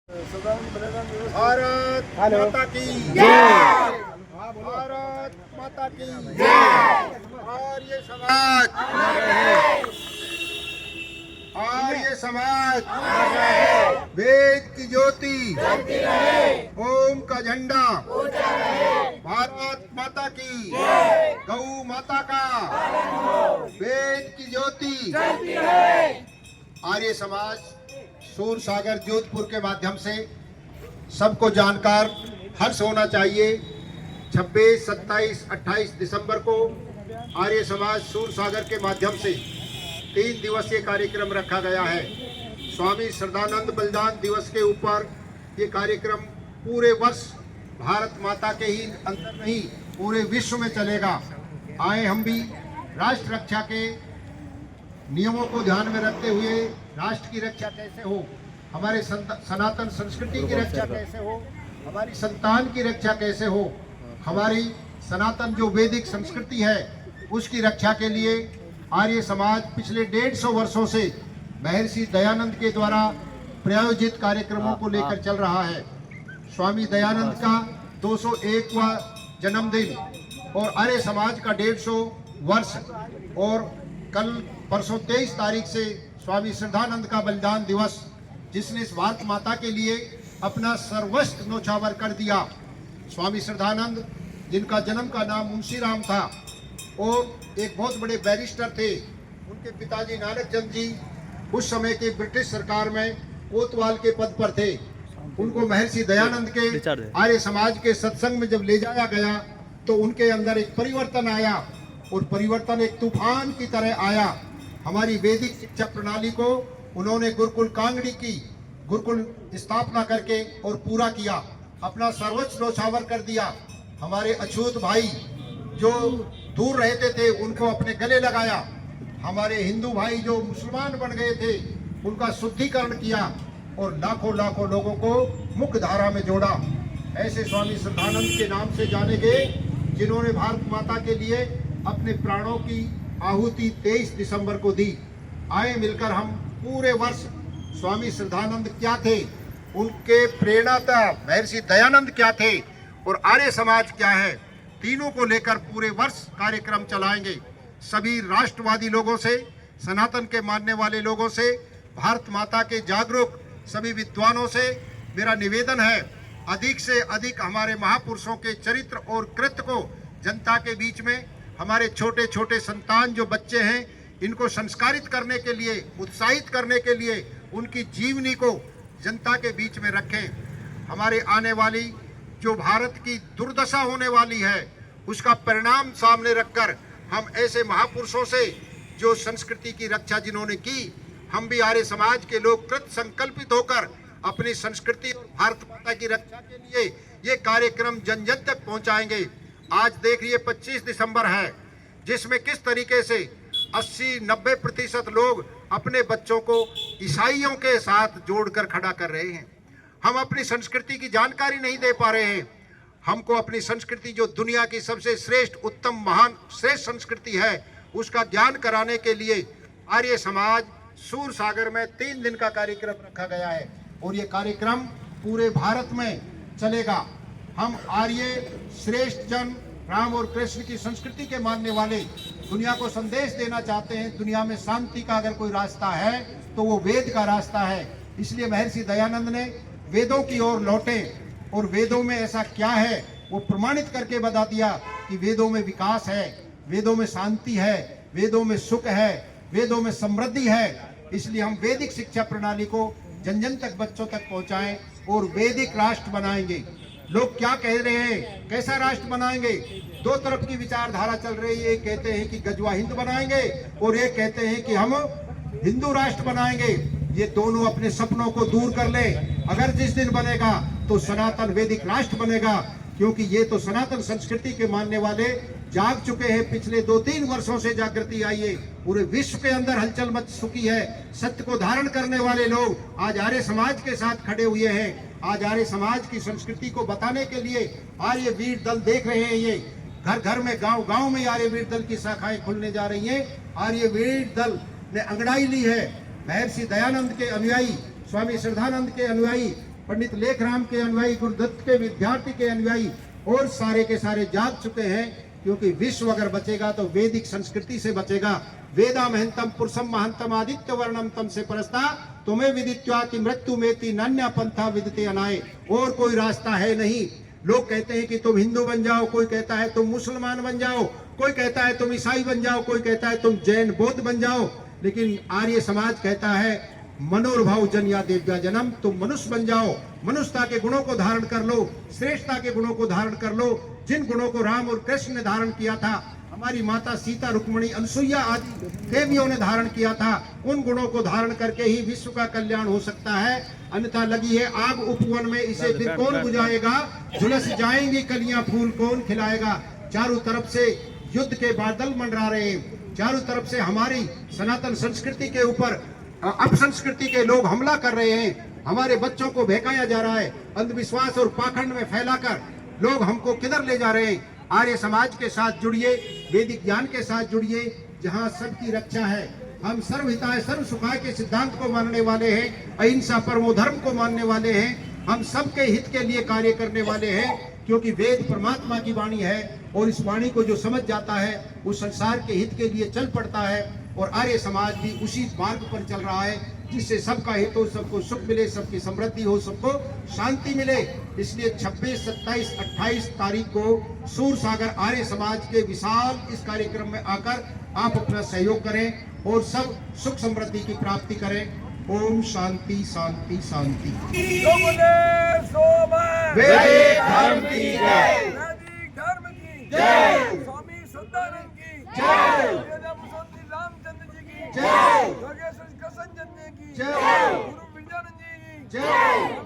भारत माता की जय। भारत माता की जय। आर्य समाज, आर्य समाज, वेद की ज्योति, ओम का झंडा, भारत माता की, गौ माता का, वेद की ज्योति। आर्य समाज सूर सागर जोधपुर के माध्यम से सबको जानकार हर्ष होना चाहिए। 26, 27, 28 दिसंबर को आर्य समाज सूर सागर के माध्यम से 3 दिवसीय कार्यक्रम रखा गया है। स्वामी श्रद्धानंद बलिदान दिवस के ऊपर ये कार्यक्रम पूरे वर्ष भारत माता के ही अंदर नहीं पूरे विश्व में चलेगा। आए हम भी राष्ट्र रक्षा के नियमों को ध्यान में रखते हुए राष्ट्र की रक्षा कैसे हो, हमारे सनातन संस्कृति की रक्षा कैसे हो, हमारी संतान की रक्षा कैसे हो, हमारी सनातन जो वैदिक संस्कृति है उसकी रक्षा के लिए आर्य समाज पिछले 150 वर्षों से महर्षि दयानंद के द्वारा प्रायोजित कार्यक्रमों को लेकर चल रहा है। स्वामी दयानंद का 201वां जन्मदिन और आर्य समाज का 150 वर्ष और कल परसों 23 तारीख से स्वामी श्रद्धानंद का बलिदान दिवस, जिसने इस भारत माता के लिए अपना सर्वस्व न्योछावर कर दिया। स्वामी श्रद्धानंद जिनका जन्म का नाम मुंशीराम था और एक बहुत बड़े बैरिस्टर थे। उनके पिताजी नानक चंद जी उस समय के ब्रिटिश सरकार में कोतवाल के पद पर थे। उनको महर्षि दयानंद के आर्य समाज के सत्संग में जब ले जाया गया तो उनके अंदर एक परिवर्तन आया और परिवर्तन एक तूफान की तरह आया। हमारी वैदिक शिक्षा प्रणाली को उन्होंने गुरुकुल कांगड़ी की गुरुकुल स्थापना करके और पूरा किया, अपना सर्वोच्च न्योछावर कर दिया। हमारे अछूत भाई जो दूर रहते थे उनको अपने गले लगाया। हमारे हिंदू भाई जो मुसलमान बन गए थे उनका शुद्धिकरण किया और लाखों लाखों लोगों को मुख्य धारा में जोड़ा। ऐसे स्वामी श्रद्धानंद के नाम से जाने गए जिन्होंने भारत माता के लिए अपने प्राणों की आहुति 23 दिसंबर को दी। आए मिलकर हम पूरे वर्ष स्वामी श्रद्धानंद क्या थे, उनके प्रेरणाता महर्षि दयानंद क्या थे और आर्य समाज क्या है, तीनों को लेकर पूरे वर्ष कार्यक्रम चलाएंगे। सभी राष्ट्रवादी लोगों से, सनातन के मानने वाले लोगों से, भारत माता के जागरूक सभी विद्वानों से मेरा निवेदन है, अधिक से अधिक हमारे महापुरुषों के चरित्र और कृत्य को जनता के बीच में, हमारे छोटे छोटे संतान जो बच्चे हैं इनको संस्कारित करने के लिए, उत्साहित करने के लिए उनकी जीवनी को जनता के बीच में रखें। हमारे आने वाली जो भारत की दुर्दशा होने वाली है उसका परिणाम सामने रखकर हम ऐसे महापुरुषों से जो संस्कृति की रक्षा जिन्होंने की, हम भी आर्य समाज के लोग कृत संकल्पित होकर अपनी संस्कृति और भारत माता की रक्षा के लिए ये कार्यक्रम जन जन तक पहुंचाएंगे। आज देखिए 25 दिसंबर है जिसमें किस तरीके से 80-90% लोग अपने बच्चों को ईसाइयों के साथ जोड़कर खड़ा कर रहे हैं। हम अपनी संस्कृति की जानकारी नहीं दे पा रहे हैं। हमको अपनी संस्कृति जो दुनिया की सबसे श्रेष्ठ, उत्तम, महान, श्रेष्ठ संस्कृति है उसका ज्ञान कराने के लिए आर्य समाज सूर सागर में 3 दिन का कार्यक्रम रखा गया है और ये कार्यक्रम पूरे भारत में चलेगा। हम आर्य श्रेष्ठ जन, राम और कृष्ण की संस्कृति के मानने वाले दुनिया को संदेश देना चाहते हैं। दुनिया में शांति का अगर कोई रास्ता है तो वो वेद का रास्ता है। इसलिए महर्षि दयानंद ने वेदों की ओर लौटे और वेदों में ऐसा क्या है वो प्रमाणित करके बता दिया कि वेदों में विकास है, वेदों में शांति है, वेदों में सुख है, वेदों में समृद्धि है। इसलिए हम वैदिक शिक्षा प्रणाली को जन जन तक, बच्चों तक पहुंचाएं और वैदिक राष्ट्र बनाएंगे। लोग क्या कह रहे हैं, कैसा राष्ट्र बनाएंगे? 2 तरफ की विचारधारा चल रही है। एक कहते हैं कि गजवा हिंद बनाएंगे और एक कहते हैं कि हम हिंदू राष्ट्र बनाएंगे। ये दोनों अपने सपनों को दूर कर ले। अगर जिस दिन बनेगा तो सनातन वैदिक राष्ट्र बनेगा, क्योंकि ये तो सनातन संस्कृति के मानने वाले जाग चुके हैं। पिछले 2-3 वर्षों से जागृति आई है, पूरे विश्व के अंदर हलचल मच चुकी है। सत्य को धारण करने वाले लोग आज आर्य समाज के साथ खड़े हुए हैं। आज आर्य समाज की संस्कृति को बताने के लिए आर्य वीर दल देख रहे हैं। ये घर घर में, गांव गांव में आर्य वीर दल की शाखाएं खुलने जा रही हैं। आर्य वीर दल ने अंगड़ाई ली है महर्षि दयानंद के अनुयायी, स्वामी श्रद्धानंद के अनुयायी पंडित लेखराम के अनुयायी, गुरुदत्त के विद्यार्थी के अनुयायी और सारे के सारे जाग चुके हैं, क्योंकि विश्व अगर बचेगा तो वैदिक संस्कृति से बचेगा। वेदा महंतम पुरुषम महंतम आदित्य वर्णम तम से परस्ता तुम्हें विदित्वाति मृत्यु मेति नन्या पंथा विदते अनाय। और कोई रास्ता है नहीं। लोग कहते हैं कि तुम हिंदू बन जाओ, कोई कहता है तुम मुसलमान बन जाओ, कोई कहता है तुम ईसाई बन जाओ, कोई कहता है तुम जैन बौद्ध बन जाओ, लेकिन आर्य समाज कहता है मनोर्भाव जन या देव्या जन्म, तुम मनुष्य बन जाओ, मनुष्यता के गुणों को धारण कर लो, श्रेष्ठता के गुणों को धारण कर लो, जिन गुणों को राम और कृष्ण ने धारण किया था, हमारी माता सीता, रुक्मिणी, अनसुईया आदि देवियों ने धारण किया था, उन गुणों को धारण करके ही विश्व का कल्याण हो सकता है। अन्यथा लगी है आग उपवन में, इसे फिर कौन बुझाएगा, झुलस जाएंगी कलियां फूल कौन खिलाएगा। चारों तरफ से युद्ध के बादल मंडरा रहे हैं, चारों तरफ से हमारी सनातन संस्कृति के ऊपर अपसंस्कृति के लोग हमला कर रहे हैं, हमारे बच्चों को बहकाया जा रहा है, अंधविश्वास और पाखंड में फैलाकर लोग हमको किधर ले जा रहे हैं। आर्य समाज के साथ जुड़िए, वैदिक ज्ञान के साथ जुड़िए, जहां सबकी रक्षा है। हम सर्वहिताय सर्व सुखाय के सिद्धांत को मानने वाले हैं, अहिंसा परमो धर्म को मानने वाले हैं, हम सबके हित के लिए कार्य करने वाले हैं, क्योंकि वेद परमात्मा की वाणी है और इस वाणी को जो समझ जाता है वो संसार के हित के लिए चल पड़ता है। और आर्य समाज भी उसी मार्ग पर चल रहा है, जिससे सबका हित हो, सबको सुख मिले, सबकी समृद्धि हो, सबको शांति मिले। इसलिए 26, 27, 28 तारीख को सूरसागर आर्य समाज के विशाल इस कार्यक्रम में आकर आप अपना सहयोग करें और सब सुख समृद्धि की प्राप्ति करें। ओम शांति शांति शांति। वैदिक धर्म की जय, वैदिक धर्म की जय, स्वामी शुद्धानंद की जय, मुसलमान रामचंद्र जी की जय, योगेश्वर कृष्ण जी की जय, गुरु विद्यानंद जी की जय।